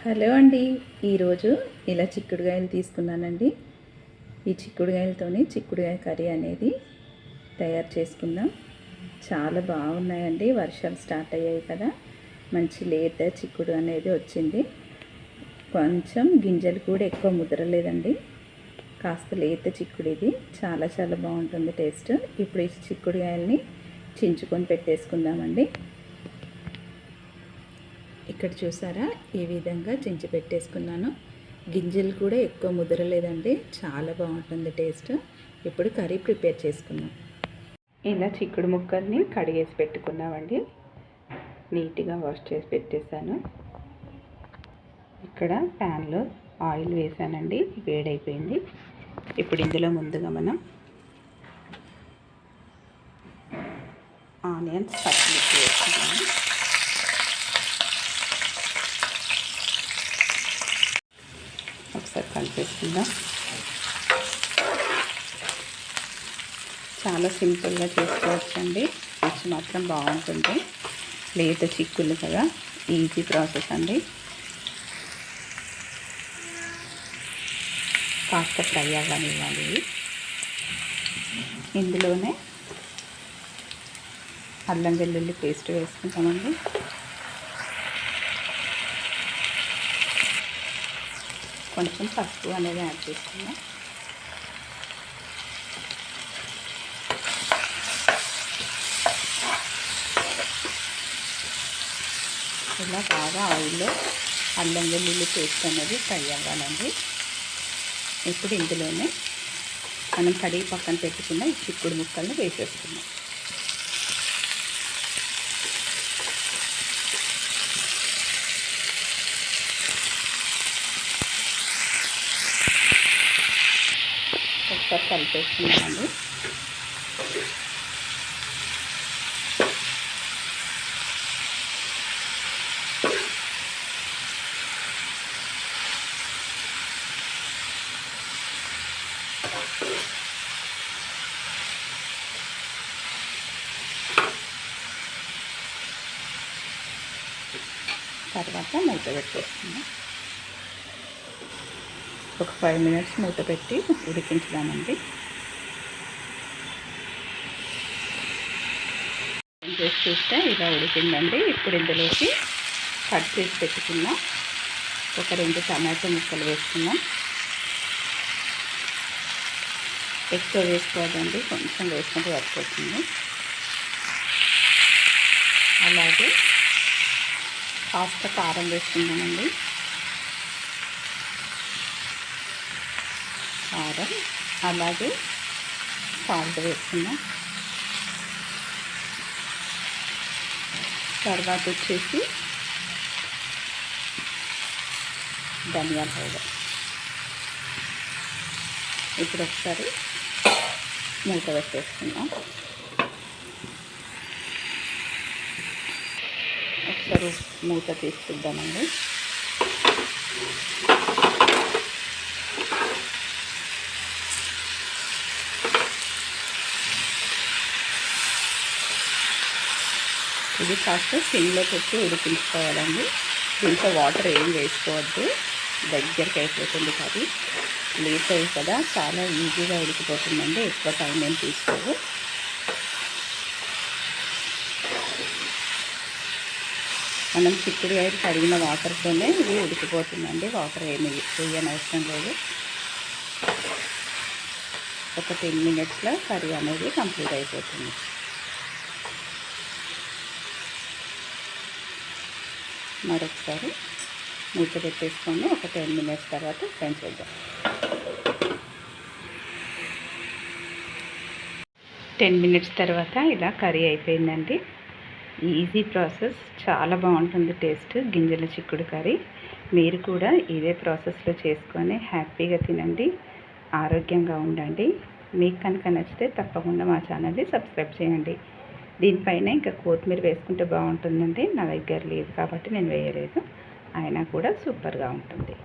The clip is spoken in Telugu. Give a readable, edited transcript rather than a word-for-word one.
హలో అండి, ఈరోజు ఇలా చిక్కుడుగాయలు తీసుకున్నానండి. ఈ చిక్కుడుగాయలతోని చిక్కుడుగాయ కర్రీ అనేది తయారు చేసుకుందాం. చాలా బాగున్నాయండి. వర్షాలు స్టార్ట్ అయ్యాయి కదా, మంచి లేత చిక్కుడు అనేది వచ్చింది. కొంచెం గింజలు కూడా ఎక్కువ ముదరలేదండి. కాస్త లేత చిక్కుడు ఇది చాలా చాలా బాగుంటుంది టేస్ట్. ఇప్పుడు ఈ చిక్కుడుగాయల్ని చించుకొని పెట్టేసుకుందామండి. ఇక్కడ చూసారా, ఈ విధంగా చించి పెట్టేసుకున్నాను. గింజలు కూడా ఎక్కువ ముదరలేదండి, చాలా బాగుంటుంది టేస్ట్. ఇప్పుడు కర్రీ ప్రిపేర్ చేసుకుందాం. ఇలా చిక్కుడు ముక్కల్ని కడిగేసి పెట్టుకున్నామండి. నీట్గా వాష్ చేసి పెట్టేశాను. ఇక్కడ ప్యాన్లో ఆయిల్ వేసానండి, వేడైపోయింది. ఇప్పుడు ఇందులో ముందుగా మనం ఆనియన్స్ పచ్చిమిర్చి వేసుకున్నాము. ఒకసారి కలిపేసుకుందాం. చాలా సింపుల్గా చేసుకోవచ్చండి, రుచి మాత్రం బాగుంటుంది. లేత చిక్కులు కదా, ఈజీ ప్రాసెస్ అండి. కాస్త ఫ్రై అవ్వనివ్వాలి. ఇందులోనే అల్లం వెల్లుల్లి పేస్ట్ వేసుకుంటామండి. కొంచెం పసుపు అనేది యాడ్ చేసుకుందాం. ఇలా బాగా ఆయిల్లో అల్లం వెల్లుల్లి పేస్ట్ అనేది ఫ్రై అవ్వాలండి. ఇప్పుడు ఇందులోనే మనం కడిగి పక్కన పెట్టుకున్న ఈ చిక్కుడు ముక్కల్ని వేసేసుకుందాం. ఒకసారి కలిపేసుకున్నామండి. తర్వాత మూత పెట్టేసుకుందాం. ఒక 5 మినిట్స్ మూత పెట్టి ఉడికించుదామండి. చేసి చూస్తే ఇలా ఉడికిందండి. ఇప్పుడు ఇందులోకి కట్ చేసి పెట్టుకున్నాం ఒక 2 టమాటో ముక్కలు వేసుకున్నాం. ఎక్కువ వేసుకోవద్దండి, కొంచెం వేసుకుంటే సరిపోతుంది. అలాగే కాస్త కారం వేసుకుందామండి. కారం అలాగే సాల్ట్ వేసుకుందాం. తర్వాత వచ్చేసి ధనియా పౌడర్. ఇప్పుడు ఒకసారి మూత పెట్టేసుకుందాం. ఒకసారి మూత తీసుకుందామండి. ఇది కాస్త సిమ్లో పెట్టి ఉడికించుకోవాలండి. దీంట్లో వాటర్ ఏం వేసుకోవద్దు, దగ్గరికి అయిపోతుంది. కర్రీ లేట్ కదా, చాలా ఈజీగా ఉడికిపోతుందండి. ఎక్కువ టైం ఏం తీసుకోదు. మనం చిక్కుడుకాయ కడిగిన వాటర్తోనే ఇది ఉడికిపోతుందండి. వాటర్ ఏమి వేయనవసరం లేదు. ఒక 10 మినిట్స్లో కర్రీ అనేది కంప్లీట్ అయిపోతుంది. మరొకసారి మూత పెట్టేసుకొని ఒక 10 మినిట్స్ తర్వాత ఫ్రై చేద్దాం. 10 మినిట్స్ తర్వాత ఇలా కర్రీ అయిపోయిందండి. ఈజీ ప్రాసెస్, చాలా బాగుంటుంది టేస్ట్. గింజల చిక్కుడు కర్రీ మీరు కూడా ఇదే ప్రాసెస్లో చేసుకొని హ్యాపీగా తినండి, ఆరోగ్యంగా ఉండండి. మీకు కనుక నచ్చితే తప్పకుండా మా ఛానల్ని సబ్స్క్రైబ్ చేయండి. దీనిపైన ఇంకా కొత్తిమీర వేసుకుంటే బాగుంటుందండి. నా దగ్గర లేదు కాబట్టి నేను వేయలేదు, అయినా కూడా సూపర్గా ఉంటుంది.